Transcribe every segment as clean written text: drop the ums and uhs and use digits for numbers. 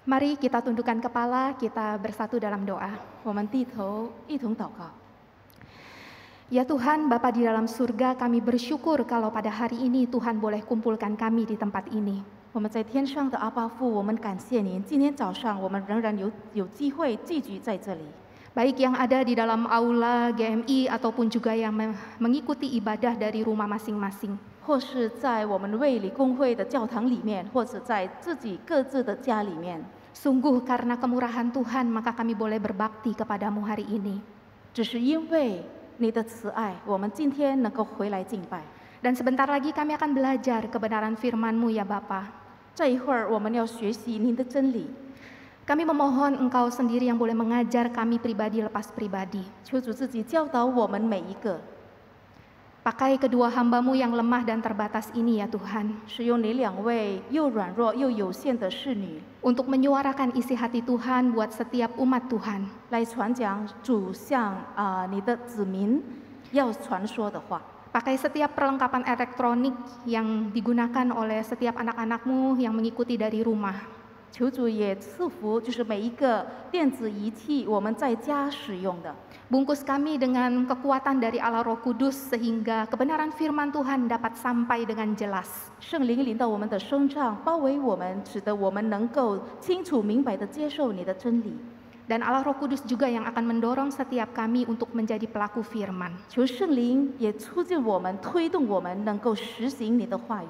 Mari kita tundukkan kepala, kita bersatu dalam doa. 我们低头一同祷告。 Ya Tuhan, Bapa di dalam surga, kami bersyukur kalau pada hari ini Tuhan boleh kumpulkan kami di tempat ini. 我们在天上的阿爸父，我们感谢您。今天早上，我们仍然有机会聚集在这里。 Baik yang ada di dalam aula GMI ataupun juga yang mengikuti ibadah dari rumah masing-masing. 或是在我们卫理公会的教堂里面，或者在自己各自的家里面。 Sungguh karena kemurahan Tuhan, maka kami boleh berbakti kepadamu hari ini. 只是因为你的慈爱，我们今天能够回来敬拜。 Dan sebentar lagi kami akan belajar kebenaran firman-Mu ya Bapa. 这一会儿我们要学习您的真理。 Kami memohon Engkau sendiri yang boleh mengajar kami pribadi lepas pribadi. 求主自己教导我们每一个， Pakai kedua hamba-Mu yang lemah dan terbatas ini ya Tuhan, 使用你两位又软弱又有限的侍女， untuk menyuarakan isi hati Tuhan buat setiap umat Tuhan. 来传讲主向你的子民要传说的话。 Pakai setiap perlengkapan elektronik yang digunakan oleh setiap anak-anak-Mu yang mengikuti dari rumah. 求主也赐福，就是每一个电子仪器我们在家使用的。 Bungkus kami dengan kekuatan dari Allah Roh Kudus sehingga kebenaran firman Tuhan dapat sampai dengan jelas. 圣灵临到我们的身上，包围我们，使得我们能够清楚明白地接受你的真理。 Dan Allah Roh Kudus juga yang akan mendorong setiap kami untuk menjadi pelaku firman. 求圣灵也促进我们，推动我们能够实行你的话语。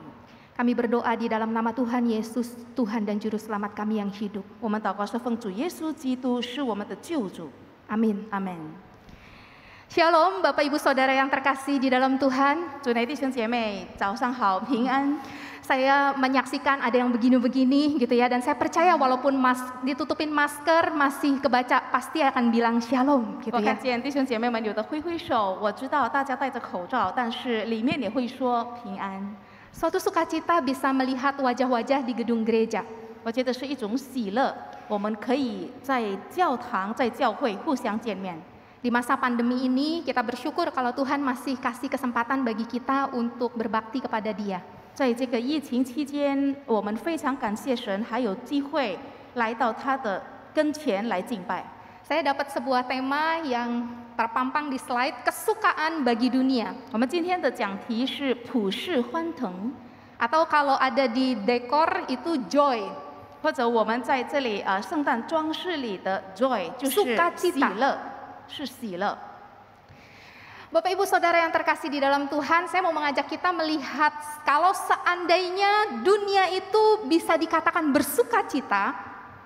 Kami berdoa di dalam nama Tuhan Yesus, Tuhan dan Juru Selamat kami yang hidup. 我们祷告是奉主耶稣基督是我们的救主。 Amin. 阿门。 Shalom Bapak Ibu Saudara yang terkasih di dalam Tuhan. 主内弟兄姐妹，早上好，平安。 Saya menyaksikan ada yang begini-begini gitu ya, dan saya percaya walaupun ditutupin masker masih kebaca, pasti akan bilang shalom 我 gitu 看 ya. 见弟兄姐妹们有的挥挥手，我知道大家戴着口罩，但是里面也会说平安。 Suatu sukacita bisa melihat wajah-wajah di gedung gereja. 我觉得是一种喜乐，我们可以在教堂、在教会互相见面。 Di masa pandemi ini kita bersyukur kalau Tuhan masih kasih kesempatan bagi kita untuk berbakti kepada Dia. 在这个疫情期间，我们非常感谢神，还有机会来到他的跟前来敬拜。 Saya dapat sebuah tema yang terpampang di slide, kesukaan bagi dunia. 我们今天的讲题是普世欢腾， Atau kalau ada di dekor itu joy. 或者我们在这里圣诞装饰里的 joy 就是喜 Sukacita 乐，是喜乐。 Bapak Ibu Saudara yang terkasih di dalam Tuhan, saya mau mengajak kita melihat kalau seandainya dunia itu bisa dikatakan bersukacita,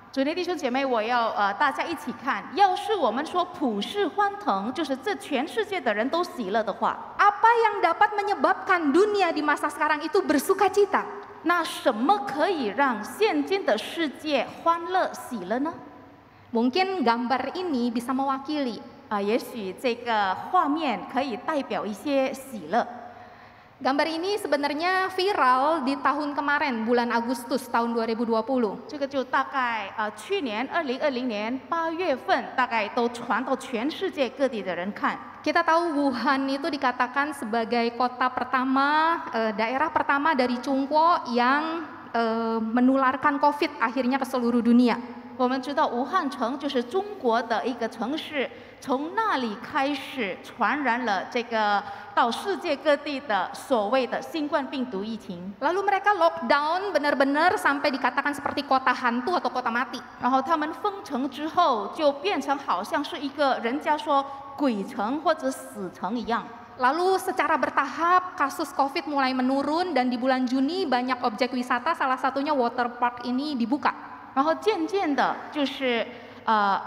主内弟兄姐妹，我要大家一起看。要是我们说普世欢腾，就是这全世界的人都喜乐的话， apa yang dapat menyebabkan dunia di masa sekarang itu bersukacita? 那什么可以让现今的世界欢乐喜乐呢？ Mungkin gambar ini bisa mewakili. 也许这个画面可以代表一些喜乐。 Gambar ini sebenarnya viral di tahun kemarin, bulan Agustus tahun 2020. 这个就大概去年2020年8月份，大概都传到全世界各地的人看。 Kita tahu Wuhan itu dikatakan sebagai kota pertama, daerah pertama dari Cungko yang menularkan COVID akhirnya ke seluruh dunia. 我们知道武汉城就是中国的一个城市，从那里开始传染了这个到世界各地的所谓的新冠病毒疫情。 Lalu mereka lockdown benar-benar sampai dikatakan seperti kota hantu atau kota mati. 然后他们封城之后，就变成好像是一个人家说鬼城或者死城一样。 Lalu secara bertahap kasus COVID mulai menurun dan di bulan Juni banyak objek wisata, salah satunya water park ini dibuka. 然后渐渐的，就是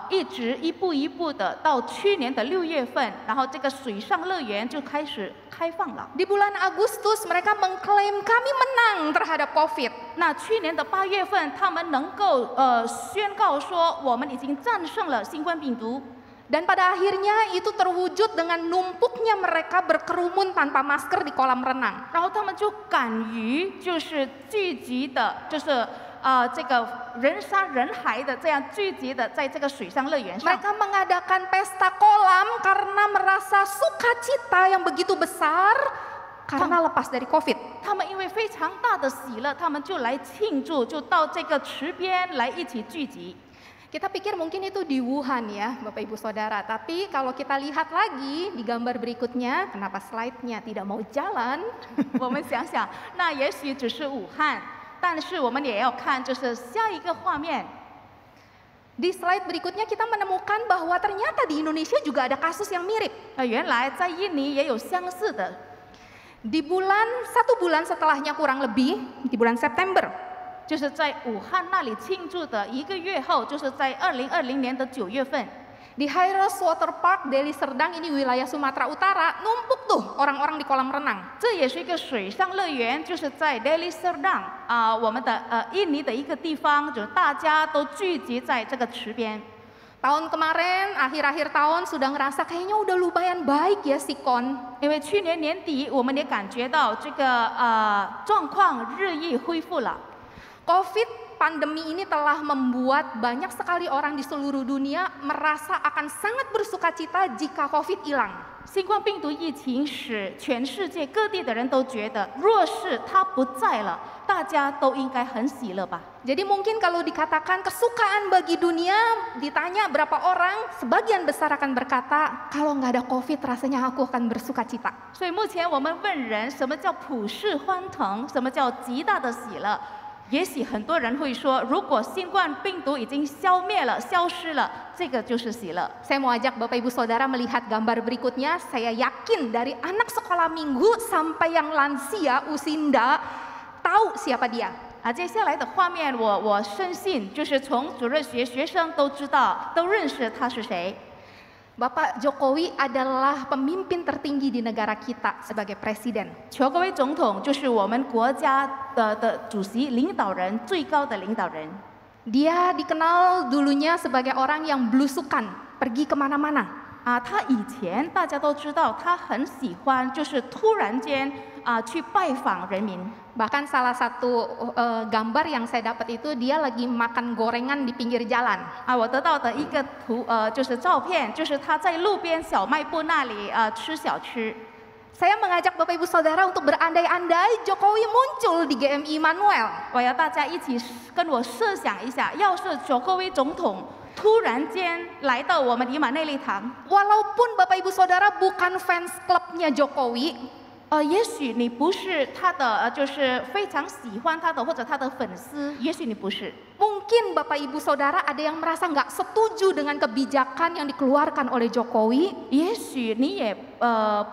一直一步一步的到去年的6月份，然后这个水上乐园就开始开放了。 Di bulan Agustus mereka mengklaim kami menang terhadap COVID. 那去年的8月份，他们能够宣告说我们已经战胜了新冠病毒。 Dan pada akhirnya itu terwujud dengan numpuknya mereka berkerumun tanpa masker di kolam renang. 然后他们就敢于就是聚集的，就是这个人山人海的这样聚集的在这个水上乐园上。 Mereka mengadakan pesta kolam karena merasa sukacita yang begitu besar karena lepas dari COVID. 他们因为非常大的喜乐，他们就来庆祝，就到这个池边来一起聚集。 Kita pikir mungkin itu di Wuhan ya Bapak Ibu Saudara. Tapi kalau kita lihat lagi di gambar berikutnya, kenapa slide-nya tidak mau jalan? 我们想想，那也许只是武汉，但是我们也要看，就是下一个画面。 Di slide berikutnya kita menemukan bahwa ternyata di Indonesia juga ada kasus yang mirip. 原来在印尼也有相似的。 Di satu bulan setelahnya kurang lebih, di bulan September, 就是在武汉那里庆祝的1个月后，就是在2020年的9月份， di Hyros Water Park Deli Serdang, ini wilayah Sumatera Utara, numpuk tuh orang-orang di kolam renang. 这也是一个水上乐园，就是在 Deli Serdang 我们的印尼的一个地方，就是大家都聚集在这个池边。 Tahun kemarin, akhir-akhir tahun sudah ngerasa kayaknya udah lumayan baik ya sikon. 因为去年年底，我们也感觉到这个状况日益恢复了。 COVID pandemi ini telah membuat banyak sekali orang di seluruh dunia merasa akan sangat bersukacita jika COVID hilang. 新冠病毒疫情使全世界各地的人都觉得，若是它不在了，大家都应该很喜乐吧。 Jadi mungkin kalau dikatakan kesukaan bagi dunia, ditanya berapa orang, sebagian besar akan berkata, kalau nggak ada COVID rasanya aku akan bersukacita. 所以目前我们问人，什么叫普世欢腾，什么叫极大的喜乐？ 也许很多人会说，如果新冠病毒已经消灭了、消失了，这个就是喜乐。 Saya mau ajak Bapak Ibu Saudara melihat gambar berikutnya. Saya yakin dari anak sekolah minggu sampai yang lansia, usinda, tahu siapa dia. 接下来的画面我深信，就是从主日学学生都知道、都认识他是谁。 Bapak Jokowi adalah pemimpin tertinggi di negara kita sebagai presiden. 乔戈维总统就是我们国家的主席、领导人，最高的领导人。 Dia dikenal dulunya sebagai orang yang belusukan, pergi kemana-mana. 他以前大家都知道，他很喜欢就是突然间去拜访人民。 Bahkan salah satu gambar yang saya dapat itu dia lagi makan gorengan di pinggir jalan. 我得到的一个就是照片，就是他在路边小卖部那里吃小吃。 Saya mengajak Bapak Ibu Saudara untuk berandai-andai Jokowi muncul di GMI Manuel. 我要大家一起跟我设想一下，要是乔戈维总统突然间来到我们以马内利堂， Walaupun Bapak Ibu Saudara bukan fans klubnya Jokowi, 也许你不是他的就是非常喜欢他的或者他的粉丝，也许你不是。 mungkin Bapak Ibu Saudara ada yang merasa nggak setuju dengan kebijakan yang dikeluarkan oleh Jokowi. 也许你也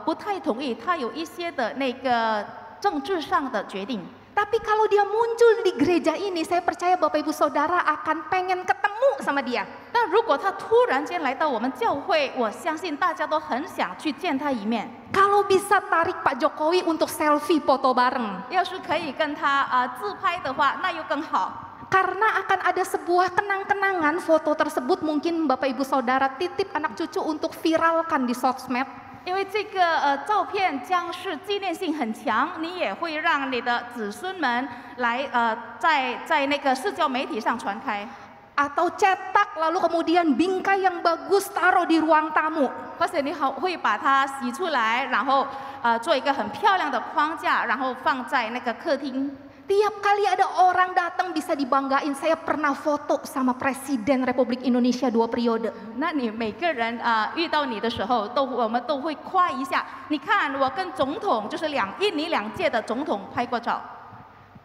不太同意他有一些的那个政治上的决定。 Tapi kalau dia muncul di gereja ini, saya percaya Bapak Ibu Saudara akan pengen ketemu sama dia. 但如果他突然间来到我们教会，我相信大家都很想去见他一面。 Kalau bisa tarik Pak Jokowi untuk selfie foto bareng. 要是可以跟他自拍的话，那又更好。 Karena akan ada sebuah kenang-kenangan foto tersebut mungkin Bapak Ibu Saudara titip anak cucu untuk viralkan di sosmed. 因为这个照片将是纪念性很强，你也会让你的子孙们来在那个社交媒体上传开。 Atau cetak lalu kemudian bingkai yang bagus taruh di ruang tamu. 或者你会把它洗出来，然后做一个很漂亮的框架，然后放在那个客厅。 Tiap kali ada orang datang bisa dibanggain, saya pernah foto sama Presiden Republik Indonesia 2 periode. 那你每个人遇到你的时候，我们都会夸一下。你看，我跟总统就是印尼2届的总统拍过照。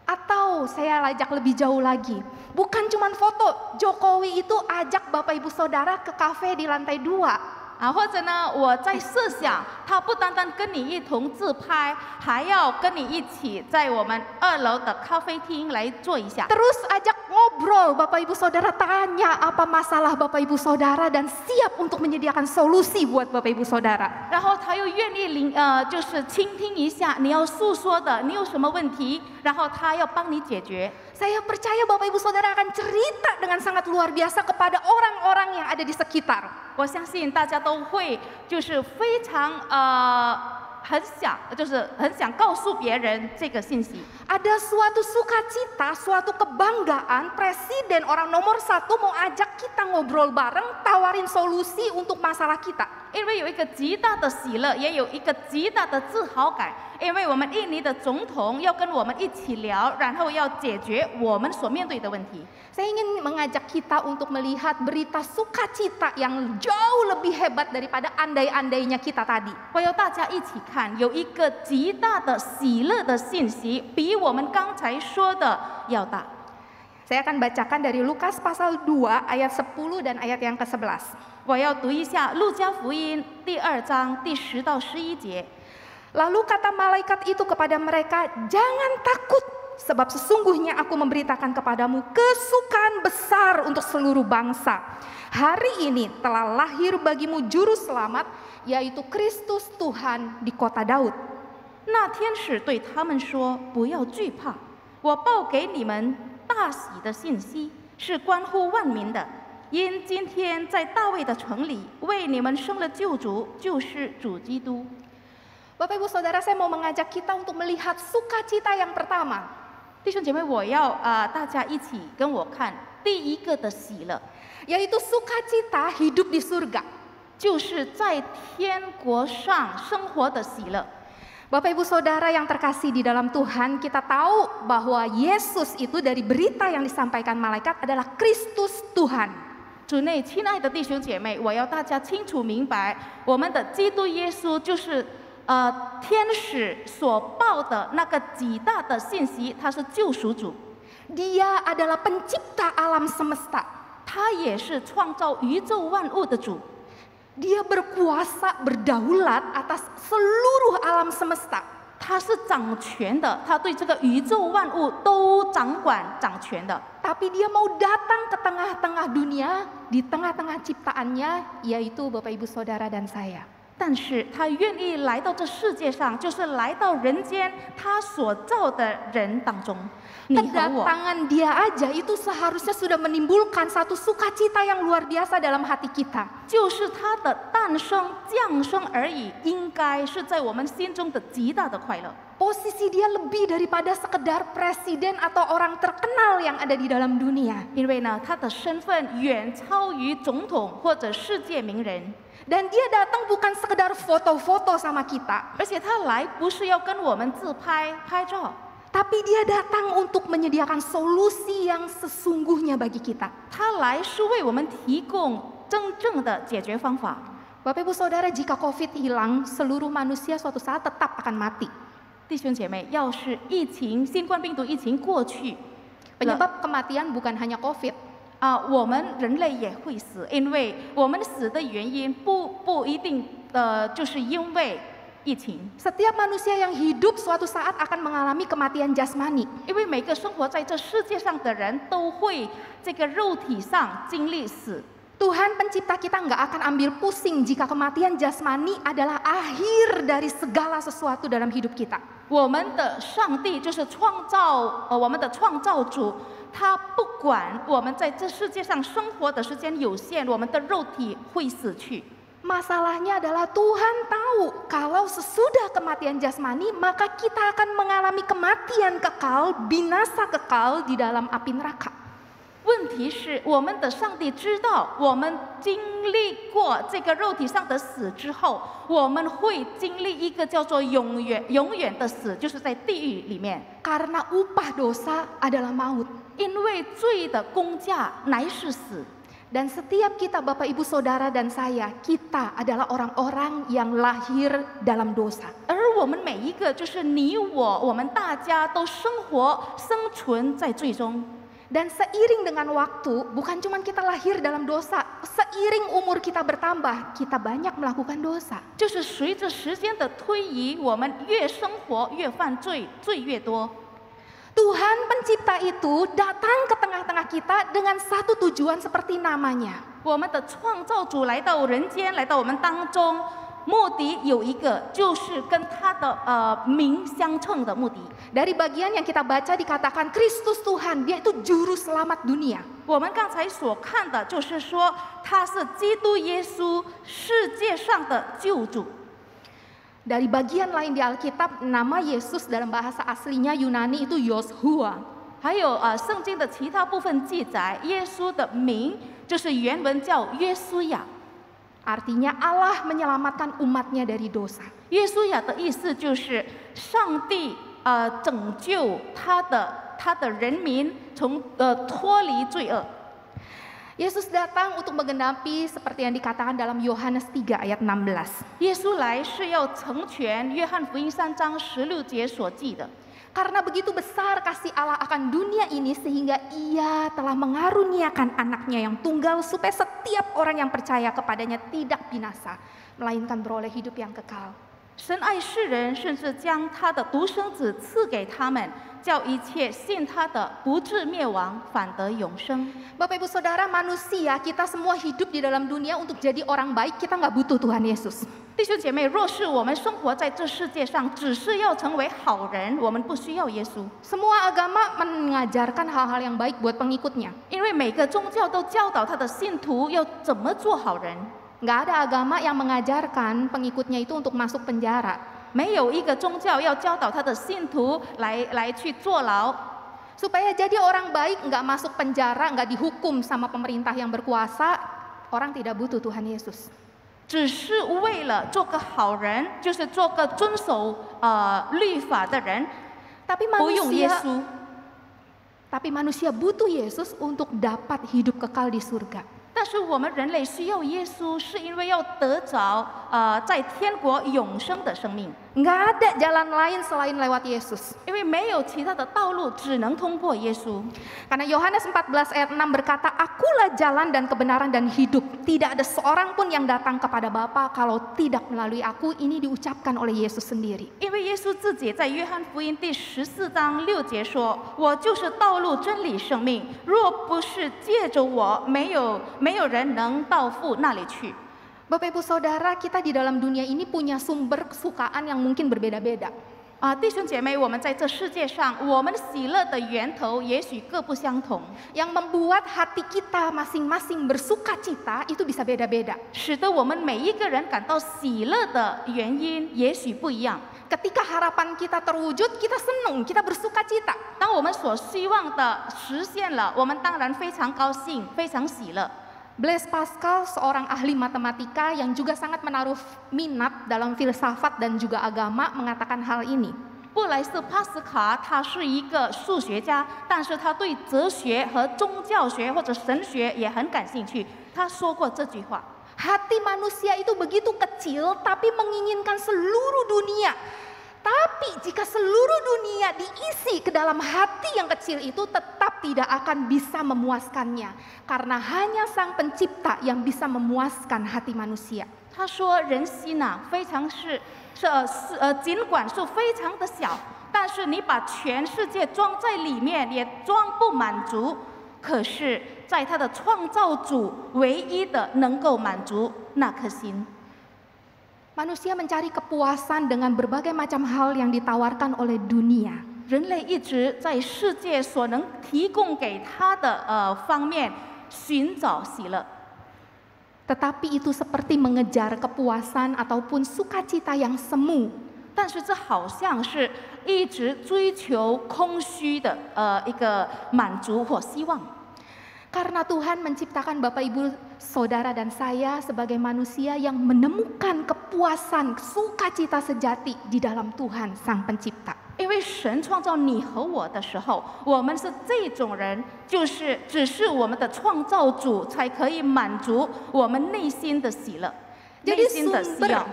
Atau saya ajak lebih jauh lagi, bukan cuma foto, Jokowi itu ajak Bapak Ibu Saudara ke kafe di lantai 2. 或者呢，我在设想，他不单单跟你一同自拍，还要跟你一起在我们2楼的咖啡厅来坐一下。 Terus ajak ngobrol, Bapak Ibu Saudara tanya apa masalah Bapak Ibu Saudara dan siap untuk menyediakan solusi buat Bapak Ibu Saudara. 然后他又愿意就是倾听一下你要诉说的，你有什么问题，然后他要帮你解决。 Saya percaya Bapak Ibu Saudara akan cerita dengan sangat luar biasa kepada orang-orang yang ada di sekitar. 我相信大家都会就是非常很想告诉别人这个信息。 Ada suatu sukacita, suatu kebanggaan, presiden orang nomor 1 mau ajak kita ngobrol bareng, tawarin solusi untuk masalah kita. 因为有一个极大的喜乐，也有一个极大的自豪感，因为我们印尼的总统要跟我们一起聊，然后要解决我们所面对的问题。 Saya ingin mengajak kita untuk melihat berita sukacita yang jauh lebih hebat daripada andai-andainya kita tadi. 我要大家一起看，有一个极大的喜乐的信息，比我们刚才说的要大。 Saya akan bacakan dari Lukas pasal 2 ayat 10 dan ayat yang ke-11. 我要读一下路加福音第2章第10到11节。 Lalu kata malaikat itu kepada mereka, "Jangan takut, sebab sesungguhnya aku memberitakan kepadamu kesukaan besar untuk seluruh bangsa. Hari ini telah lahir bagimu juru selamat, yaitu Kristus Tuhan di kota Daud." 那天使对他们说：“不要惧怕，我报给你们大喜的信息，是关乎万民的。因今天在大卫的城里为你们生了救主，就是主基督。” Bapak Ibu Saudara, saya mau mengajak kita untuk melihat sukacita yang pertama. 弟兄姐妹，我要大家一起跟我看第一个的喜乐， Yaitu sukacita hidup di surga. 就是在天国上生活的喜乐。 Bapak Ibu Saudara yang terkasih di dalam Tuhan, kita tahu bahwa Yesus itu dari berita yang disampaikan malaikat adalah Kristus Tuhan. 主内亲爱的弟兄姐妹，我要大家清楚明白，我们的基督耶稣就是天使所报的那个极大的信息，他是救赎主， Dia adalah pencipta alam semesta. 他也是创造宇宙万物的主， Dia berkuasa berdaulat atas seluruh alam semesta. 他是掌权的，他对这个宇宙万物都掌管掌权的。 Tapi dia mau datang ke tengah-tengah dunia, di tengah-tengah ciptaannya, yaitu Bapak Ibu Saudara dan saya. 但是他愿意来到这世界上，就是来到人间，他所造的人当中，你和我。 Kedatangan dia aja itu seharusnya sudah menimbulkan satu sukacita yang luar biasa dalam hati kita. 就是他的诞生、降生而已，应该是在我们心中的极大的快乐。 Posisi dia lebih daripada sekedar presiden atau orang terkenal yang ada di dalam dunia. 因为呢，他的身份远超于总统或者世界名人， Dan dia datang bukan sekedar foto-foto sama kita, 而且他来不是要跟我们自拍拍照， tapi dia datang untuk menyediakan solusi yang sesungguhnya bagi kita. 他来是为我们提供真正的解决方法。 Bapak Ibu Saudara, jika COVID hilang, seluruh manusia suatu saat tetap akan mati. 弟兄姐妹，要是新冠病毒疫情过去， Penyebab kematian bukan hanya COVID, 我们人类也会死，因为我们死的原因不一定就是因为疫情。 setiap manusia yang hidup suatu saat akan mengalami kematian jasmani. 因为每个生活在这世界上的人都会这个肉体上经历死。 Tuhan pencipta kita nggak akan ambil pusing jika kematian jasmani adalah akhir dari segala sesuatu dalam hidup kita. 我们的上帝就是我们的创造主，他不管我们在这世界上生活的时间有限，我们的肉体会死去。 Masalahnya adalah Tuhan tahu kalau sesudah kematian jasmani maka kita akan mengalami kematian kekal, binasa kekal di dalam api neraka. 问题是，我们的上帝知道，我们经历过这个肉体上的死之后，我们会经历一个叫做永远的死，就是在地狱里面。 Karena upah dosa adalah maut. 因为罪的工价乃是死。 Dan setiap kita Bapak Ibu Saudara dan saya, kita adalah orang-orang yang lahir dalam dosa. 而我们每一个，就是你我们大家都生存在罪中。 Dan seiring dengan waktu, bukan cuma kita lahir dalam dosa, seiring umur kita bertambah, kita banyak melakukan dosa. 就是随着时间的推移，我们越生活越犯罪，罪越多。 Tuhan pencipta itu datang ke tengah-tengah kita dengan satu tujuan seperti namanya. 我们的创造主来到人间，来到我们当中，目的有一个，就是跟他的名相称的目的。 Dari bagian yang kita baca dikatakan Kristus Tuhan, dia itu juru selamat dunia. 我们刚才所看的就是说，他是基督耶稣，世界上的救主。 Dari bagian lain di Alkitab, nama Yesus dalam bahasa aslinya Yunani itu Yoshua. 还有圣经的其他部分记载，耶稣的名就是原文叫约书亚。Artinya Allah menyelamatkan umatnya dari dosa. 约书亚的意思就是上帝拯救他的人民从脱离罪恶。 Yesus datang untuk menggenapi seperti yang dikatakan dalam Yohanes 3 ayat 16. 耶稣来是要成全约翰福音3章16节所记的。 Karena begitu besar kasih Allah akan dunia ini sehingga Ia telah mengaruniakan anaknya yang tunggal supaya setiap orang yang percaya kepadanya tidak binasa, melainkan beroleh hidup yang kekal. 神爱世人，甚至将他的独生子赐给他们，叫一切信他的不至灭亡，反得永生。 Bapak Ibu Saudara, manusia kita semua hidup di dalam dunia untuk jadi orang baik, kita nggak butuh Tuhan Yesus. 弟兄姐妹，若是我们生活在这世界上，只是要成为好人，我们不需要耶稣。 Semua agama mengajarkan hal-hal yang baik buat pengikutnya. 因为每个宗教都教导他的信徒要怎么做好人。 Nggak ada agama yang mengajarkan pengikutnya itu untuk masuk penjara. 没有一个宗教要教导他的信徒来去坐牢。 Supaya jadi orang baik, nggak masuk penjara, nggak dihukum sama pemerintah yang berkuasa, orang tidak butuh Tuhan Yesus. 只是为了做个好人，就是做个遵守律法的人， Tapi 不用耶 manusia, 稣。 tapi manusia butuh Yesus untuk dapat hidup kekal di surga. 但是我们人类需要耶稣，是因为要得着在天国永生的生命。 Nggak ada jalan lain selain lewat Yesus. 因为没有其他的道路，只能通过耶稣。 Karena Yohanes 14 ayat 6 berkata, Akulah jalan dan kebenaran dan hidup. Tidak ada seorang pun yang datang kepada Bapa kalau tidak melalui aku. Ini diucapkan oleh Yesus sendiri. 因为耶稣自己在约翰福音第14章6节说：“我就是道路、真理、生命，若不是借着我，没有人能到父那里去。” Bapak Ibu Saudara, kita di dalam dunia ini punya sumber kesukaan yang mungkin berbeda-beda. 弟兄姐妹，我们在这世界上，我们喜乐的源头也许各不相同， Yang membuat hati kita masing-masing bersuka cita itu bisa beda-beda. 使得我们每一个人感到喜乐的原因也许不一样。 Ketika harapan kita terwujud, kita senang, kita bersuka cita. 当我们所希望的实现了，我们当然非常高兴，非常喜乐。 Blaise Pascal, seorang ahli matematika yang juga sangat menaruh minat dalam filsafat dan juga agama, mengatakan hal ini. 布莱斯帕斯卡他是一个数学家，但是他对哲学和宗教学或者神学也很感兴趣。他说过这句话： Hati manusia itu begitu kecil, tapi menginginkan seluruh dunia. Tapi jika seluruh dunia diisi ke dalam hati yang kecil itu, tetap tidak akan bisa memuaskannya. Karena hanya Sang Pencipta yang bisa memuaskan hati manusia. 他说人心呐、非常尽管是非常的小，但是你把全世界装在里面也装不满足。可是，在他的创造主唯一的能够满足那颗心。 Manusia mencari kepuasan dengan berbagai macam hal yang ditawarkan oleh dunia. 人类一直在世界所能提供给他的方面寻找喜乐， Tetapi itu seperti mengejar kepuasan ataupun sukacita yang semu. 但是这好像是一直追求空虚的一个满足或希望。 Karena Tuhan menciptakan Bapak Ibu Saudara dan saya sebagai manusia yang menemukan kepuasan, sukacita sejati di dalam Tuhan Sang Pencipta. 因为神创造你和我的时候，我们是这种人，就是只是我们的创造主才可以满足我们内心的喜乐，内 Jadi 心的需要。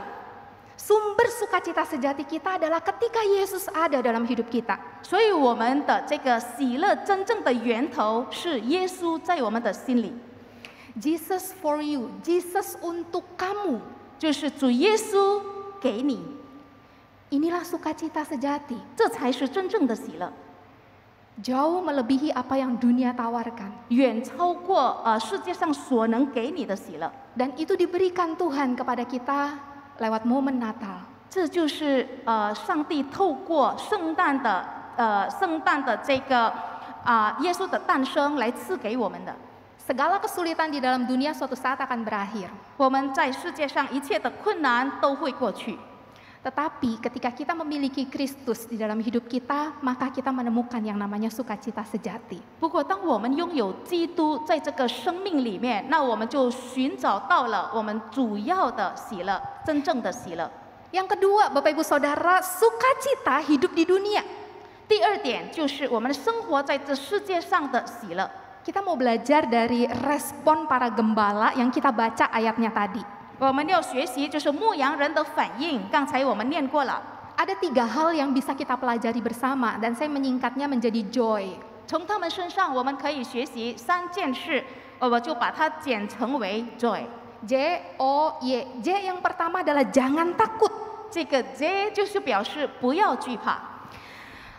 sumber sukacita sejati kita adalah ketika Yesus ada dalam hidup kita. 所以我们的这个喜乐真正的源头是耶稣在我们的心里， Jesus for you, Jesus untuk kamu. 就是主耶稣给你， Inilah sukacita sejati. 这才是真正的喜乐， Jauh melebihi apa yang dunia tawarkan. 远超过世界上所能给你的喜乐。 Dan itu diberikan Tuhan kepada kita lewat momen Natal. 这就是上帝透过圣诞的这个耶稣的诞生来赐给我们的。 Segala kesulitan di dalam dunia suatu saat akan berakhir. 我们在世界上一切的困难都会过去， Tetapi ketika kita memiliki Kristus di dalam hidup kita, maka kita menemukan yang namanya sukacita sejati. 不过，当我们拥有基督在这个生命里面，那我们就寻找到了我们主要的喜乐，真正的喜乐。 Yang kedua, Bapak Ibu Saudara, sukacita hidup di dunia. 第二点就是我们生活在这世界上的喜乐。 Kita mau belajar dari respon para gembala yang kita baca ayatnya tadi. 我们要学习就是牧羊人的反应，刚才我们念过了。 Ada 3 hal yang bisa kita pelajari bersama dan saya menyingkatnya menjadi joy. 从他们身上我们可以学习3件事，我就把它简称为 joy。 J-O-Y. J yang pertama adalah jangan takut. 这个 J 就是表示不要惧怕。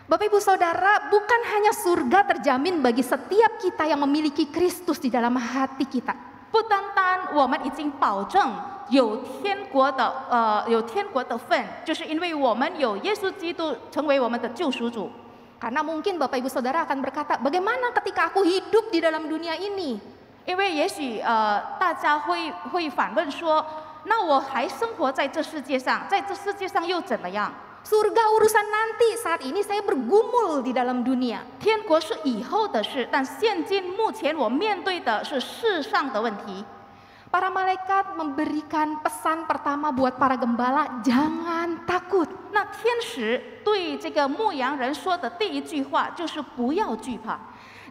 Bapak Ibu Saudara, bukan hanya surga terjamin bagi setiap kita yang memiliki Kristus di dalam hati kita. 不单单我们已经保证有天国的份，就是因为我们有耶稣基督成为我们的救赎主。 Karena mungkin Bapak Ibu Saudara akan berkata, bagaimana ketika aku hidup di dalam dunia ini? 因为也许大家会反问说，那我还生活在这世界上，在这世界上又怎么样？ Surga urusan nanti, saat ini saya bergumul di dalam dunia. 天国是以后的事，但现今目前我面对的是世上的问题。 Para malaikat memberikan pesan pertama buat para gembala, jangan takut. 那天使对这个牧羊人说的第一句话就是不要惧怕。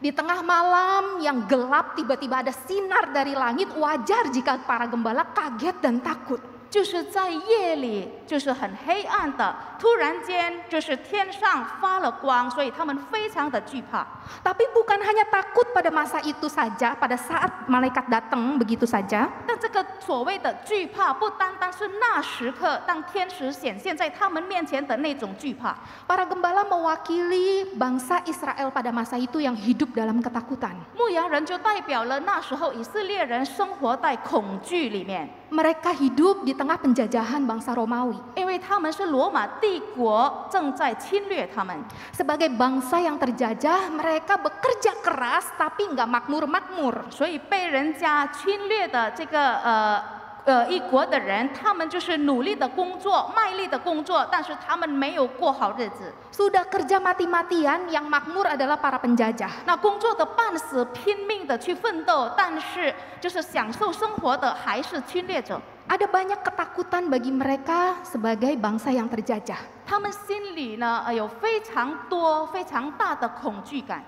Di tengah malam yang gelap tiba-tiba ada sinar dari langit, wajar jika para gembala kaget dan takut. 就是在夜里，就是很黑暗的，突然间就是天上发了光，所以他们非常的惧怕。 Tapi bukan hanya takut pada masa itu saja, pada saat malaikat datang begitu saja. 但这个所谓的惧怕，不单单是那时刻当天使显现在他们面前的那种惧怕。 Para gembala mewakili bangsa Israel pada masa itu yang hidup dalam ketakutan. 牧羊人就代表了那时候以色列人生活在恐惧里面， Mereka hidup di tengah penjajahan bangsa Romawi. 因为他们是罗马帝国正在侵略他们。 Sebagai bangsa yang terjajah, mereka bekerja keras tapi nggak makmur-makmur. 所以被人家侵略的这个一国的人，他们就是努力的工作，卖力的工作，但是他们没有过好日子。 Sudah kerja mati-matian, yang makmur adalah para penjajah. 那工作的半死，拼命的去奋斗，但是就是享受生活的还是侵略者。 Ada banyak ketakutan bagi mereka sebagai bangsa yang terjajah. 他们心里呢有非常多、非常大的恐惧感。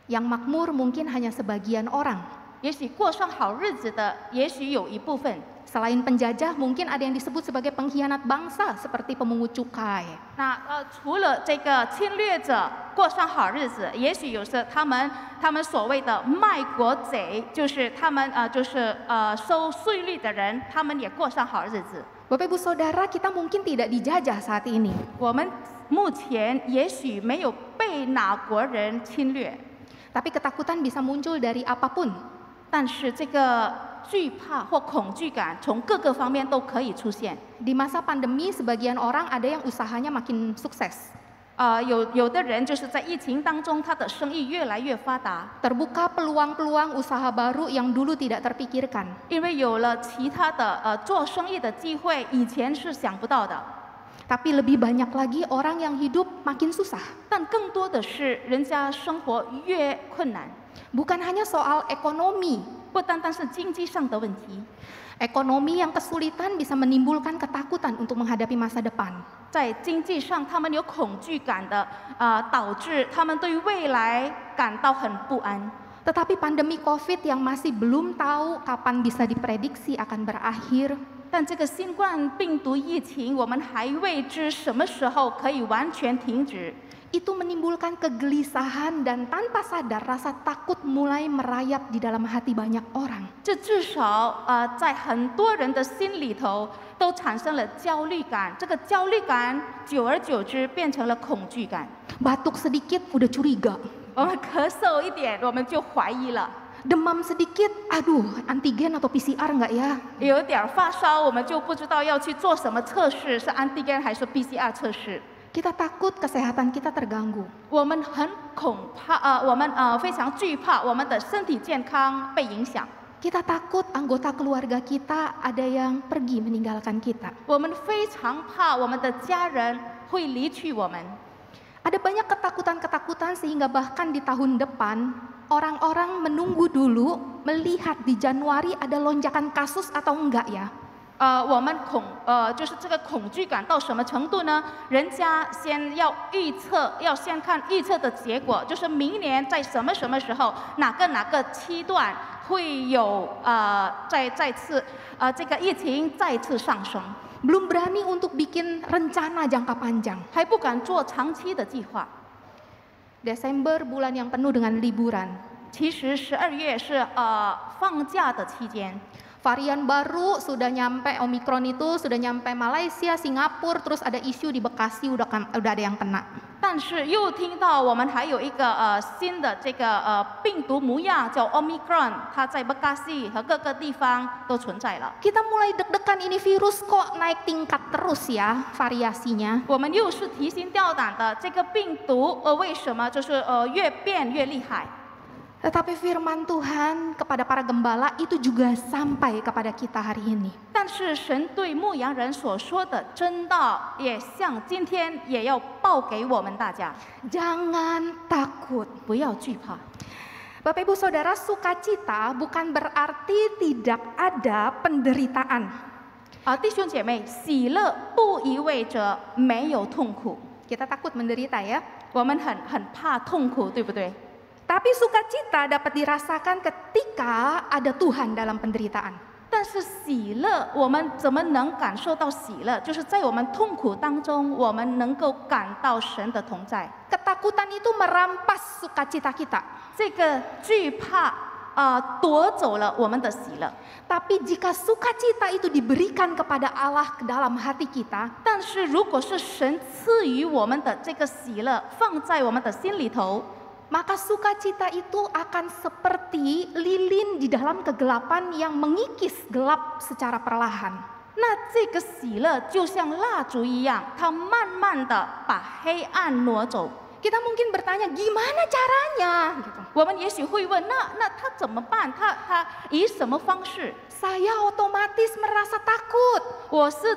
Yang makmur mungkin hanya sebagian orang. 也许过上好日子的，也许有一部分。 Selain penjajah, mungkin ada yang disebut sebagai pengkhianat bangsa seperti pemungut cukai. 那除了这个侵略者过上好日子，也许有时他们所谓的卖国贼，就是他们收税率的人，他们也过上好日子。 Bapak Ibu Saudara, kita mungkin tidak dijajah saat ini. 我们目前也许没有被哪国人侵略， Tapi ketakutan bisa muncul dari apapun. 但是这个惧怕或恐惧感从各个方面都可以出现。 Di masa pandemi, sebagian orang ada yang usahanya makin sukses. 有的人就是在疫情当中，他的生意越来越发达， Terbuka peluang-peluang usaha baru yang dulu tidak terpikirkan. 因为有了其他的做生意的机会，以前是想不到的。 Tapi lebih banyak lagi orang yang hidup makin susah. 但更多的是人家生活越困难， Bukan hanya soal ekonomi. 不单单是经济上的问题。 Ekonomi yang kesulitan bisa menimbulkan ketakutan untuk menghadapi masa depan. 在经济上，他们有恐惧感的，导致他们对未来感到很不安。 Tetapi pandemi COVID yang masih belum tahu kapan bisa diprediksi akan berakhir, 但这个新冠病毒疫情，我们还未知什么时候可以完全停止。 itu menimbulkan kegelisahan dan tanpa sadar rasa takut mulai merayap di dalam hati banyak orang. 这至少在很多人的心里头都产生了焦虑感，这个焦虑感久而久之变成了恐惧感。 Batuk sedikit udah curiga. 我们咳嗽一点，我们就怀疑了。 Demam sedikit, aduh antigen atau PCR nggak ya? 有点发烧，我们就不知道要去做什么测试，是安地根还是 PCR 测试。 Kita takut kesehatan kita terganggu. 我们很恐怕，我们非常惧怕我们的身体健康被影响。Kita takut anggota keluarga kita ada yang pergi meninggalkan kita. 我们非常怕我们的家人会离去我们。 Ada banyak ketakutan-ketakutan sehingga bahkan di tahun depan orang-orang menunggu dulu melihat di Januari ada lonjakan kasus atau enggak ya. 我们就是这个恐惧感到什么程度呢？人家先要预测，要先看预测的结果，就是明年在什么时候，哪个期段会有再次这个疫情再次上升， Belum berani untuk bikin rencana jangka panjang. 还不敢做长期的计划。 Desember bulan yang penuh dengan liburan. 其实12月是放假的期间。 Varian baru sudah nyampe, Omicron itu sudah nyampe Malaysia, Singapura, terus ada isu di Bekasi udah ada yang kena. 但是又听到我们还有一个新的这个病毒模样叫 Omicron， 它在 Bekasi 和各个地方都存在了。 Kita mulai deg-degan ini virus kok naik tingkat terus ya variasinya. 我们又是提心吊胆的，这个病毒为什么就是越变越厉害？ Tetapi firman Tuhan kepada para gembala itu juga sampai kepada kita hari ini. 但是神对牧羊人所说的真道，也像今天也要报给我们大家， Jangan takut. 不要惧怕。 Bapak Ibu Saudara, sukacita bukan berarti tidak ada penderitaan. 弟兄姐妹，喜乐不意味着没有痛苦。 Kita takut menderita ya. 我们很怕痛苦，对不对？ Tapi sukacita dapat dirasakan ketika ada Tuhan dalam penderitaan. 但是喜乐，我们怎么能感受到喜乐？就是在我们痛苦当中，我们能够感到神的同在。 Ketakutan itu merampas sukacita kita. 这个惧怕夺走了我们的喜乐。 Tapi jika sukacita itu diberikan kepada Allah ke dalam hati kita, 但是如果是神赐予我们的这个喜乐放在我们的心里头， maka sukacita itu akan seperti lilin di dalam kegelapan yang mengikis gelap secara perlahan. 那这个喜乐就像蜡烛一样，它慢慢的把黑暗挪走。 Kita mungkin bertanya, gimana caranya? Gitu. 我们也许会问，那他怎么办？他以什么方式？ Saya otomatis merasa takut. 我是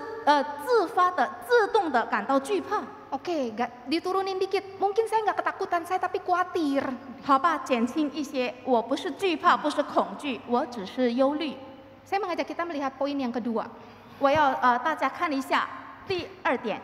自发的、自动的感到惧怕。 Oke, diturunin dikit. Mungkin saya nggak ketakutan, saya tapi khawatir. 好吧，减轻一些。我不是惧怕，不是恐惧，我只是忧虑。 Saya mengajak kita melihat poin yang kedua. 我要大家看一下第2点。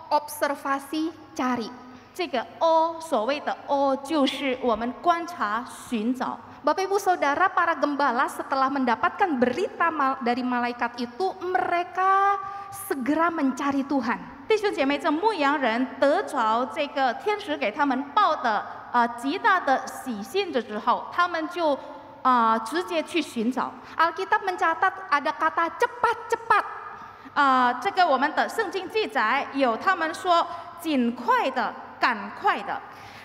Observasi, cari. 这个 O 所谓的 O 就是我们观察、寻找。 Bapak Ibu Saudara, para gembala setelah mendapatkan berita dari malaikat itu, mereka segera mencari Tuhan. 弟兄姐妹，这牧羊人得着这个天使给他们报的极大的喜信的之后，他们就直接去寻找。 Alkitab mencatat ada kata cepat-cepat. 这个我们的圣经记载有他们说尽快的、赶快的。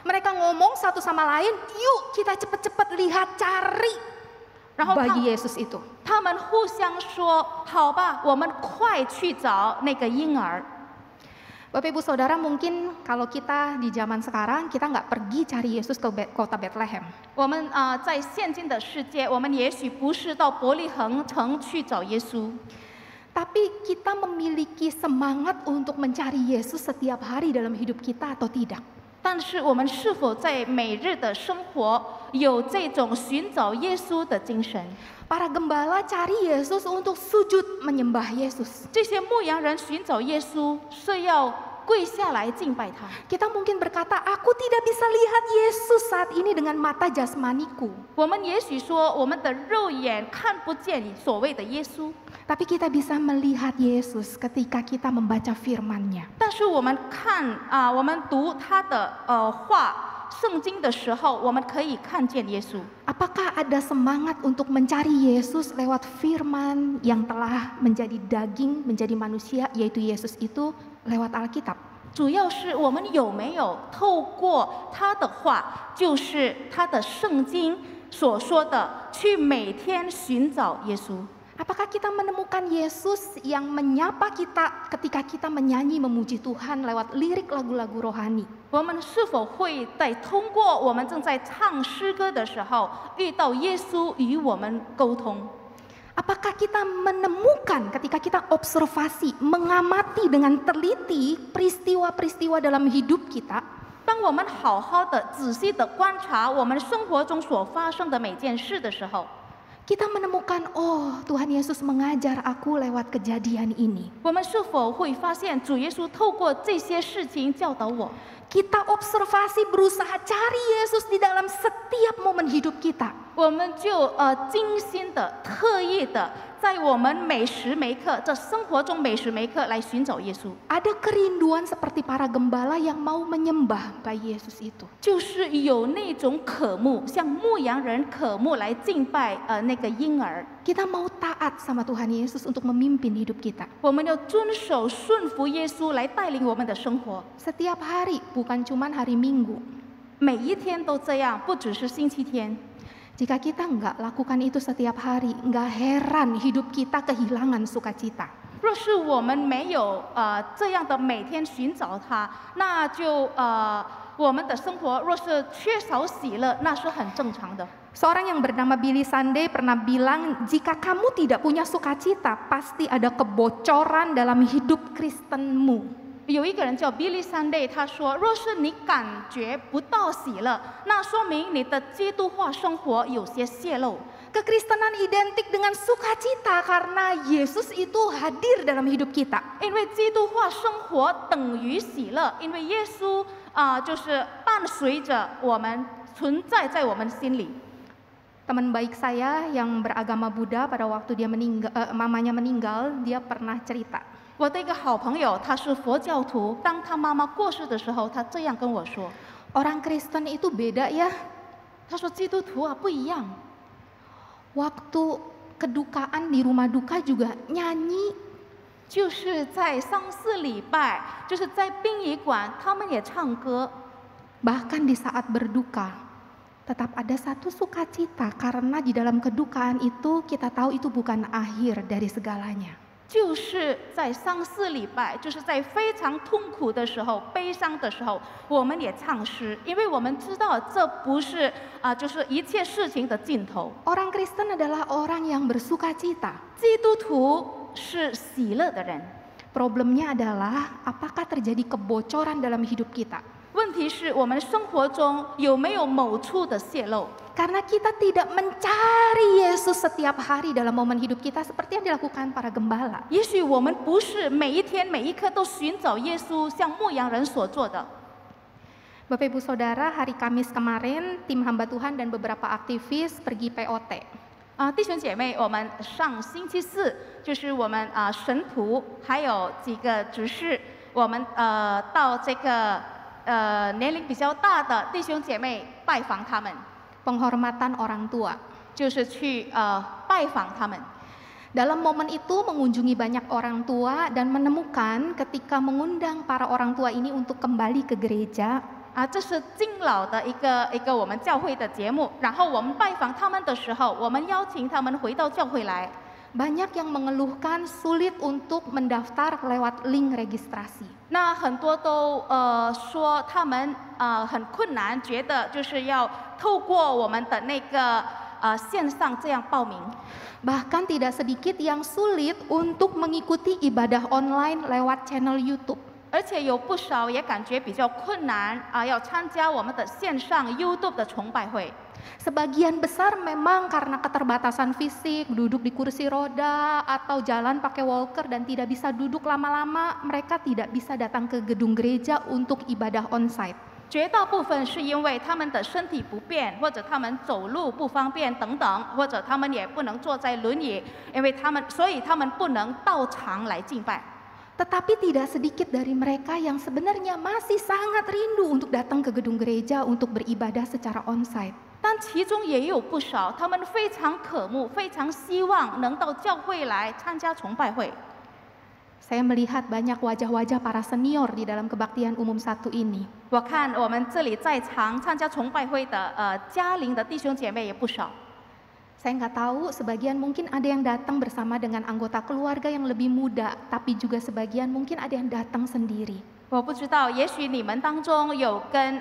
Mereka ngomong satu sama lain, yuk kita cepat-cepat lihat cari 然后 bayi Yesus itu. 他们互相说：“好吧，我们快去找那个婴儿。” Bapak Ibu Saudara, mungkin kalau kita di zaman sekarang, kita nggak pergi cari Yesus ke kota Bethlehem. 我们在现今的世界，我们也许不是到伯利恒城去找耶稣， Tapi kita memiliki semangat untuk mencari Yesus setiap hari dalam hidup kita atau tidak? 但是我们是否在每日的生活有这种寻找耶稣的精神？ Para gembala cari Yesus untuk sujud menyembah Yesus. 这些牧羊人寻找耶稣是要跪下来敬拜他。 Kita mungkin berkata, aku tidak bisa lihat Yesus saat ini dengan mata jasmaniku. 我们也许说我们的肉眼看不见你所谓的耶稣， Tapi kita bisa melihat Yesus ketika kita membaca firman-Nya. 但是我们我们读他的话圣经的时候，我们可以看见耶稣。 Apakah ada semangat untuk mencari Yesus lewat firman yang telah menjadi daging, menjadi manusia, yaitu Yesus itu lewat Alkitab? 主要是我们有没有透过他的话，就是他的圣经所说的，去每天寻找耶稣。Apakah kita menemukan Yesus yang menyapa kita ketika kita menyanyi memuji Tuhan lewat lirik lagu-lagu rohani? 我们是否会在通过我们正在唱诗歌的时候，遇到耶稣与我们沟通？ Apakah kita menemukan ketika kita observasi, mengamati dengan teliti peristiwa-peristiwa dalam hidup kita? 当我们好好的、仔细的观察我们生活中所发生的每件事的时候， Kita menemukan, oh Tuhan Yesus mengajar aku lewat kejadian ini. 我们是否会发现主耶稣透过这些事情教导我？ Kita observasi berusaha cari Yesus di dalam setiap momen hidup kita. 我们就精心的、特意的，在我们每时每刻，这生活中每时每刻来寻找耶稣。 Ada kerinduan seperti para gembala yang mau menyembah bayi Yesus itu. 就是有那种渴慕，像牧羊人渴慕来敬拜那个婴儿。 Kita mau taat sama Tuhan Yesus untuk memimpin hidup kita. 我们要遵守、顺服耶稣来带领我们的生活， Setiap hari, bukan cuman hari Minggu. 每一天都这样，不只是星期天。 Jika kita nggak lakukan itu setiap hari, nggak heran hidup kita kehilangan sukacita. 若是我们没有这样的每天寻找他，那就我们的生活若是缺少喜乐，那是很正常的。 Seorang yang bernama Billy Sunday pernah bilang, jika kamu tidak punya sukacita, pasti ada kebocoran dalam hidup Kristenmu. 有一个人叫 Billy Sunday， 他说：“若是你感觉不到喜乐，那说明你的基督化生活有些泄露。” Kekristenan identik dengan sukacita karena Yesus itu hadir dalam hidup kita. 因为基督化生活等于喜乐，因为耶稣就是伴随着我们存在在我们心里。 Teman baik saya yang beragama Buddha pada waktu dia mamanya meninggal, dia pernah cerita. 我的一个好朋友，他是佛教徒。当他妈妈过世的时候，他这样跟我说 Orang Kristen itu beda ya. 他说基督徒啊不一样， Waktu kedukaan di rumah duka juga nyanyi. 就是在丧事礼拜，就是在殡仪馆，他们也唱歌。 Bahkan di saat berduka, tetap ada satu sukacita karena di dalam kedukaan itu kita tahu itu bukan akhir dari segalanya. 就是在丧事礼拜，就是在非常痛苦的时候、悲伤的时候，我们也唱诗，因为我们知道这不是就是一切事情的尽头。 Orang Kristen adalah orang yang bersukacita. 基督徒是喜乐的人， Problemnya adalah apakah terjadi kebocoran dalam hidup kita? 问题是我们生活中有没有某处的泄露？ Karena kita tidak mencari Yesus setiap hari dalam momen hidup kita seperti yang dilakukan para gembala. 也许我们不是每一天每一刻都寻找耶稣，像牧羊人所做的。 Bapak Ibu Saudara, hari Kamis kemarin tim hamba Tuhan dan beberapa aktivis pergi POT. 弟兄姐妹，我们上星期四就是我们神徒还有几个执事，我们到这个年龄比较大的弟兄姐妹拜访他们， Penghormatan orang tua. 就是去拜访他们。 Dalam momen itu mengunjungi banyak orang tua dan menemukan ketika mengundang para orang tua ini untuk kembali ke gereja, 这是敬老的一个我们教会的节目。然后我们拜访他们的时候，我们邀请他们回到教会来。 banyak yang mengeluhkan sulit untuk mendaftar lewat link registrasi. 那很多都说他们很困难，觉得就是要透过我们的那个线上这样报名。 Bahkan tidak sedikit yang sulit untuk mengikuti ibadah online lewat channel YouTube. 而且有不少也感觉比较困难要参加我们的线上 YouTube 的崇拜会。 Sebagian besar memang karena keterbatasan fisik, duduk di kursi roda atau jalan pakai walker dan tidak bisa duduk lama-lama, mereka tidak bisa datang ke gedung gereja untuk ibadah onsite. 绝大部分是因为他们的身体不便，或者他们走路不方便等等，或者他们也不能坐在轮椅，所以他们不能到场来敬拜。 Tetapi tidak sedikit dari mereka yang sebenarnya masih sangat rindu untuk datang ke gedung gereja untuk beribadah secara onsite. 但其中也有不少，他们非常渴慕、非常希望能到教会来参加崇拜会。 Saya melihat banyak wajah-wajah para senior di dalam kebaktian umum satu ini. 我看我们这里在场参加崇拜会的家龄的弟兄姐妹也不少。Saya nggak tahu, sebagian mungkin ada yang datang bersama dengan anggota keluarga yang lebih muda, tapi juga sebagian mungkin ada yang datang sendiri. 我不知道，也许你们当中有跟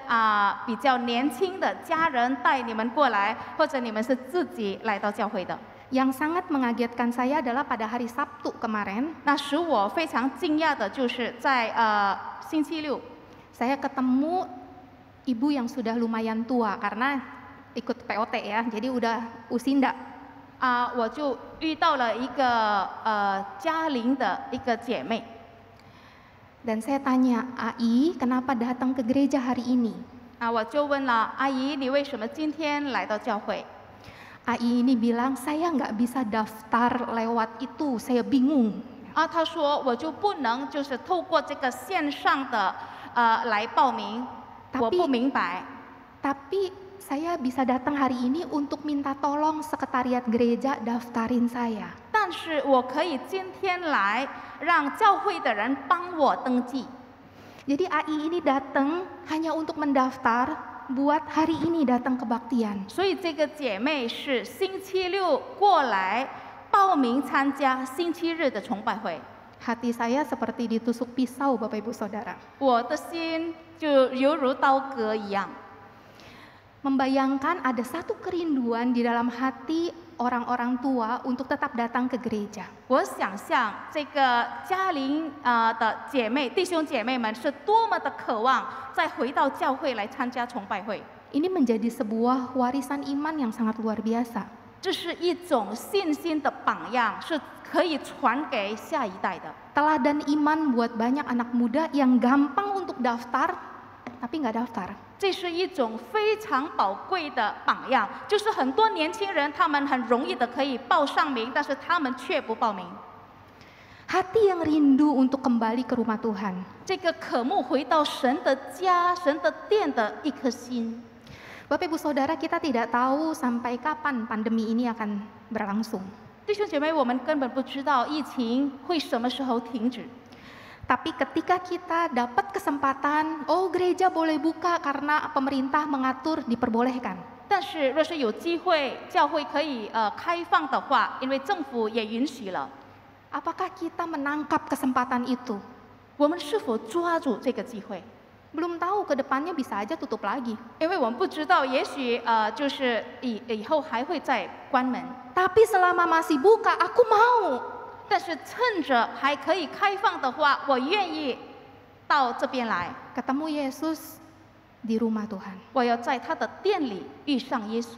比较年轻的家人带你们过来，或者你们是自己来到教会的。 Yang sangat mengagetkan saya adalah pada hari Sabtu kemarin, 那使我非常惊讶的就是在星期六， saya ketemu ibu yang sudah lumayan tua karena ikut POT ya, jadi udah usinda. 我就遇到了一个嘉玲的一个姐妹， Dan saya tanya, Ai, kenapa datang ke gereja hari ini? 我就问了阿姨，你为什么今天来到教会？ Ai ini bilang, saya nggak bisa daftar lewat itu, saya bingung. 她说我就不能就是透过这个线上的来报名，我不明白。 Tapi saya bisa datang hari ini untuk minta tolong sekretariat gereja daftarin saya. 但是我可以今天来让教会的人帮我登记。 Jadi Ai ini datang hanya untuk mendaftar buat hari ini datang kebaktian. 所以这个姐妹是星期六过来报名参加星期日的崇拜会。 Hati saya seperti ditusuk pisau, Bapak Ibu Saudara. 我的心就犹如刀割一样。 Membayangkan ada satu kerinduan di dalam hati orang-orang tua untuk tetap datang ke gereja. 我想象这个嘉玲的姐妹弟兄姐妹们是多么的渴望再回到教会来参加崇拜会。 Ini menjadi sebuah warisan iman yang sangat luar biasa. 这是一种信心的榜样，是可以传给下一代的。 Teladan iman buat banyak anak muda yang gampang untuk daftar, tapi nggak daftar. 这是一种非常宝贵的榜样，就是很多年轻人他们很容易的可以报上名，但是他们却不报名。 Hati yang rindu untuk kembali ke rumah Tuhan. 这个渴慕回到神的家、神的殿的一颗心。 Bapak Ibu Saudara, kita tidak tahu sampai kapan pandemi ini akan berlangsung. 弟兄姐妹，我们根本不知道疫情会什么时候停止。 Tapi ketika kita dapat kesempatan, oh gereja boleh buka karena pemerintah mengatur, diperbolehkan. 但是若是有机会，教会可以开放的话，因为政府也允许了， Apakah kita menangkap kesempatan itu? 我们是否抓住这个机会？ Belum tahu, ke depannya bisa aja tutup lagi. 因为我们不知道，也许就是以后还会再关门。 Tapi selama masih buka, aku mau. 但是趁着还可以开放的话，我愿意到这边来。 Ketemu Yesus di rumah Tuhan. 我要在他的殿里遇上耶稣。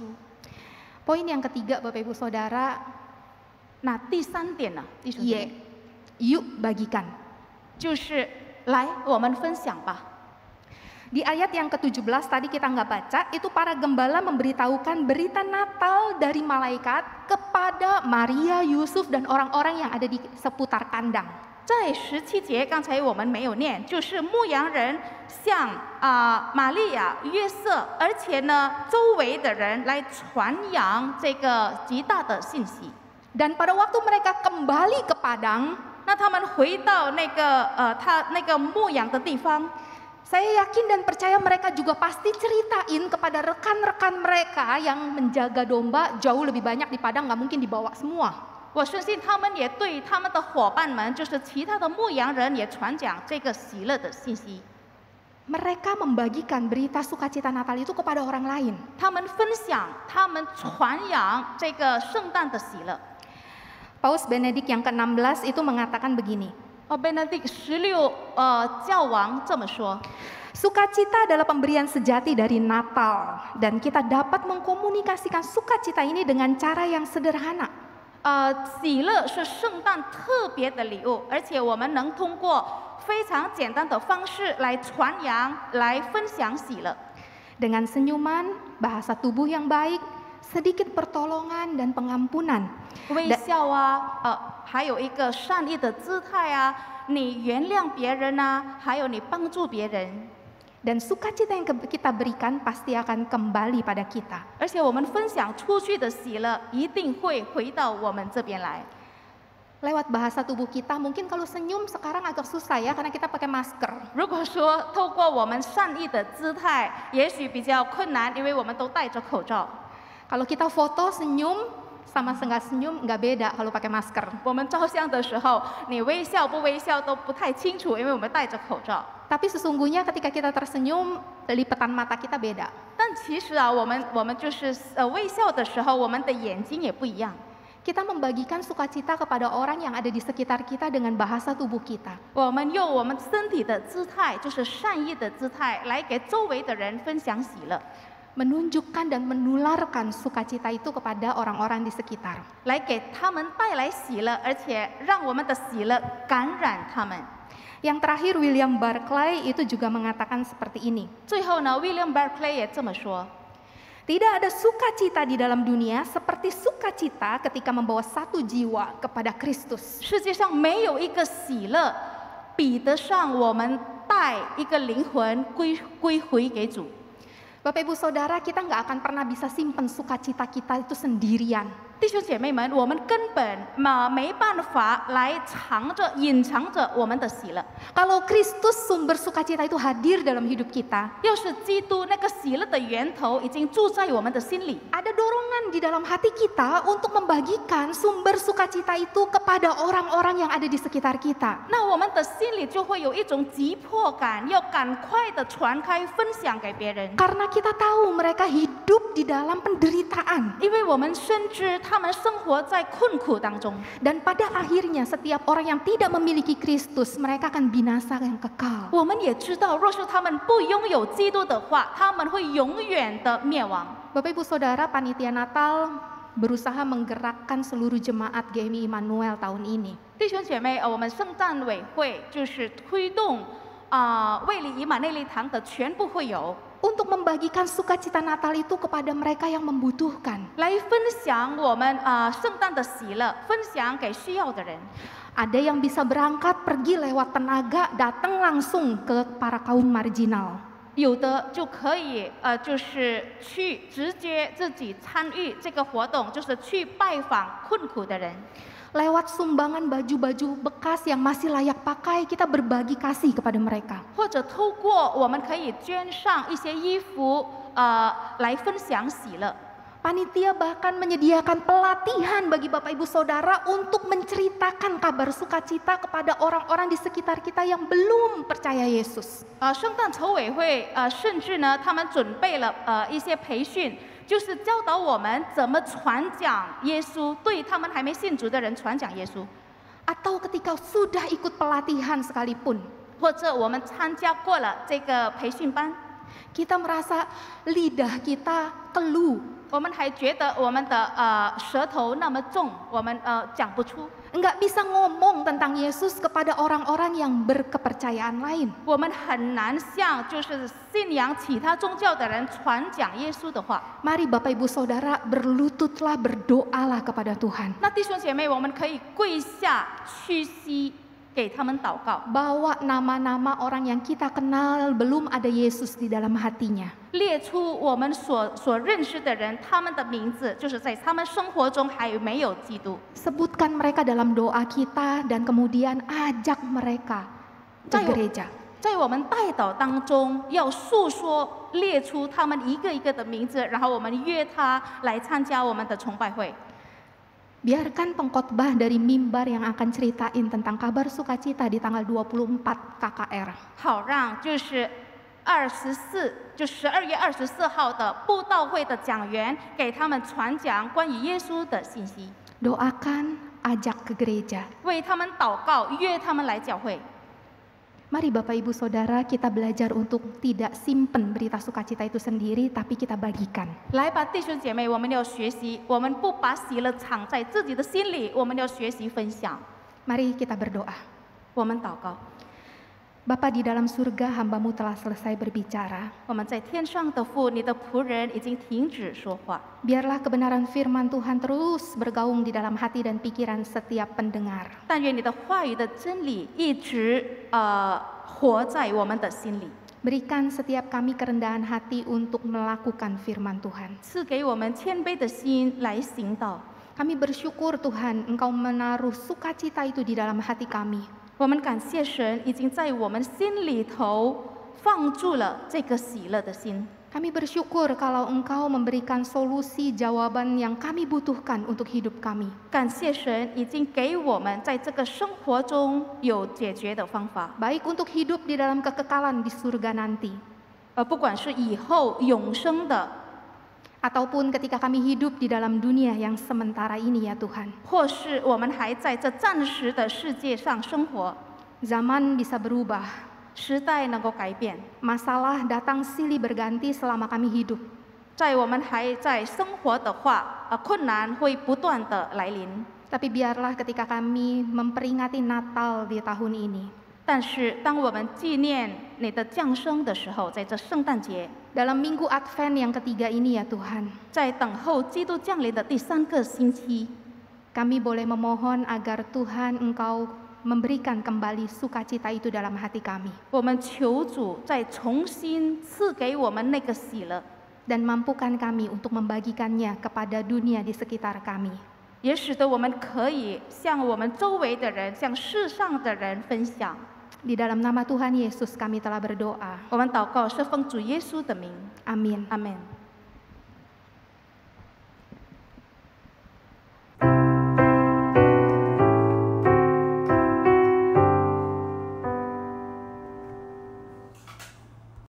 Poin yang ketiga, Bapak Ibu Saudara, 那第三点呢，弟兄姐妹， yuk bagikan. 就是来我们分享吧。 Di ayat yang ke-17 tadi kita nggak baca, itu para gembala memberitahukan berita Natal dari malaikat kepada Maria, Yusuf, dan orang-orang yang ada di seputar kandang. 在17节，刚才我们没有念，就是牧羊人向玛利亚、约瑟，而且呢，周围的人来传扬这个极大的信息。 Dan pada waktu mereka kembali ke padang, 那他们回到那个他那个牧羊的地方， saya yakin dan percaya mereka juga pasti ceritain kepada rekan-rekan mereka yang menjaga domba jauh lebih banyak di padang, nggak mungkin dibawa semua. 我相信他们也对他们的伙伴们，就是其他的牧羊人，也传讲这个喜乐的信息。 Mereka membagikan berita sukacita Natal itu kepada orang lain. 他们分享，他们传扬这个圣诞的喜乐。 Paus Benedict yang ke-16 itu mengatakan begini. Benedict 16教王这么说。 Sukacita adalah pemberian sejati dari Natal, dan kita dapat mengkomunikasikan sukacita ini dengan cara yang sederhana. 喜乐是圣诞特别的礼物，而且我们能通过非常简单的方式来传扬、来分享喜乐。 Dengan senyuman, bahasa tubuh yang baik, sedikit pertolongan dan pengampunan. 微笑啊，还有一个善意的姿态啊，你原谅别人啊，还有你帮助别人。 Dan sukacita yang kita berikan pasti akan kembali pada kita. 而且我们分享出去的喜乐，一定会回到我们这边来。 Lewat bahasa tubuh kita, mungkin kalau senyum sekarang agak susah ya, karena kita pakai masker. 如果说透过我们善意的姿态，也许比较困难，因为我们都戴着口罩。 Kalau kita foto senyum, sama nggak senyum nggak beda kalau pakai masker. 我们照相的时候，你微笑不微笑都不太清楚，因为我们戴着口罩。 Tapi sesungguhnya ketika kita tersenyum, lipatan mata kita beda. 但其实啊，我们就是微笑的时候，我们的眼睛也不一样。 Kita membagikan sukacita kepada orang yang ada di sekitar kita dengan bahasa tubuh kita. 我们用我们身体的姿态，就是善意的姿态，来给周围的人分享喜乐， Menunjukkan dan menularkan sukacita itu kepada orang-orang di sekitar. 来给他们带来喜乐，而且让我们的喜乐感染他们。 Yang terakhir William Barclay itu juga mengatakan seperti ini. 最后呢 ，William Barclay 也这么说。 Tidak ada sukacita di dalam dunia seperti sukacita ketika membawa satu jiwa kepada Kristus. 世界上没有一个喜乐比得上我们带一个灵魂归回给主。 Bapak Ibu Saudara, kita nggak akan pernah bisa simpen sukacita kita itu sendirian. 弟兄姐妹们，我们根本没办法来隐藏着我们的喜乐。 Kalau Kristus sumber sukacita itu hadir dalam hidup kita, 要是基督那个喜乐的源头已经住在我们的心里， ada dorongan di dalam hati kita untuk membagikan sumber sukacita itu kepada orang-orang yang ada di sekitar kita. 那我们的心里就会有一种急迫感，要赶快的传开，分享给别人。 Karena kita tahu mereka hidup di dalam penderitaan. 因为我们深知他们生活在困苦当中。 Dan pada akhirnya setiap orang yang tidak memiliki Kristus, mereka akan binasa yang kekal. 我们也知道，若是他们不拥有基督的话，他们会永远的灭亡。 Bapak Ibu Saudara, panitia Natal berusaha menggerakkan seluruh jemaat GMI Immanuel tahun ini. 弟兄姐妹，我们圣诞委会就是推动卫理以马内利堂的全部会友， Untuk membagikan sukacita Natal itu kepada mereka yang membutuhkan. 来分享我们圣诞的喜乐，分享给需要的人。 Ada yang bisa berangkat pergi lewat tenaga, datang langsung ke para kaum marginal. 有的就可以就是去直接自己参与这个活动，就是去拜访困苦的人。 Lewat sumbangan baju-baju bekas yang masih layak pakai, kita berbagi kasih kepada mereka. 或者透过我们可以捐上一些衣服来分享喜乐。 Panitia bahkan menyediakan pelatihan bagi Bapak Ibu Saudara untuk menceritakan kabar sukacita kepada orang-orang di sekitar kita yang belum percaya Yesus. 圣诞筹委会甚至呢，他们准备了一些培训，就是教导我们怎么传讲耶稣，对他们还没信主的人传讲耶稣。 Atau ketika sudah ikut pelatihan sekalipun, 或者我们参加过了这个培训班， kita merasa lidah kita keluh. 我们还觉得我们的舌头那么重，我们讲不出。 Enggak bisa ngomong tentang Yesus kepada orang-orang yang berkepercayaan lain. 我们很难向就是信仰其他宗教的人传讲耶稣的话。 Mari Bapak Ibu Saudara berlututlah, berdoalah kepada Tuhan. 那弟兄姐妹，我们可以跪下屈膝给他们祷告， Bawa nama-nama orang yang kita kenal belum ada Yesus di dalam hatinya. 列出我们所认识的人，他们的名字，就是在他们生活中还没有基督。 Sebutkan mereka dalam doa kita dan kemudian ajak mereka ke gereja. 在我们代祷当中，要述说列出他们一个一个的名字，然后我们约他来参加我们的崇拜会。 Biarkan pengkhotbah dari mimbar yang akan ceritain tentang kabar sukacita di tanggal 24 KKR. 好让就是12月24号的布道会的讲员给他们传讲关于耶稣的信息， Doakan, ajak ke gereja. 为他们祷告，约他们来教会。 Mari Bapak Ibu Saudara, kita belajar untuk tidak simpen berita sukacita itu sendiri, tapi kita bagikan. 来吧，弟兄姐妹，我们要学习，我们不把喜乐藏在自己的心里，我们要学习分享。 Mari kita berdoa. 我们祷告， Bapa di dalam surga, hamba-Mu telah selesai berbicara. 我们在天上的父，你的仆人已经停止说话。 Biarlah kebenaran firman Tuhan terus bergaung di dalam hati dan pikiran setiap pendengar. 但愿你的话语的真理一直活在我们的心里， Berikan setiap kami kerendahan hati untuk melakukan firman Tuhan. 赐给我们谦卑的心来行道。 Kami bersyukur Tuhan, Engkau menaruh sukacita itu di dalam hati kami. 我们感谢神已经在我们心里头放住了这个喜乐的心。Kami bersyukur kalau Engkau memberikan solusi jawaban yang kami butuhkan untuk hidup kami. 感谢神已经给我们在这个生活中有解决的方法， Baik untuk hidup di dalam kekekalan di surga nanti, 不管是以后永生的， ataupun ketika kami hidup di dalam dunia yang sementara ini ya Tuhan. 或是我们还在这暂时的世界上生活， Zaman bisa berubah, 时代能够改变， masalah datang silih berganti selama kami hidup. 在我们还在生活的话，困难会不断的来临。 Tapi biarlah ketika kami memperingati Natal di tahun ini, 但是当我们纪念你的降生的时候，在这圣诞节， dalam minggu Advent yang ketiga ini ya Tuhan, 在等候基督降临的第3个星期， kami boleh memohon agar Tuhan Engkau memberikan kembali sukacita itu dalam hati kami, 我们求主再重新赐给我们那个喜乐， dan mampukan kami untuk membagikannya kepada dunia di sekitar kami. 也使得我们可以向我们周围的人、向世上的人分享。 Di dalam nama Tuhan Yesus kami telah berdoa. 我们祷告是奉主耶稣的名， Amin. 阿门。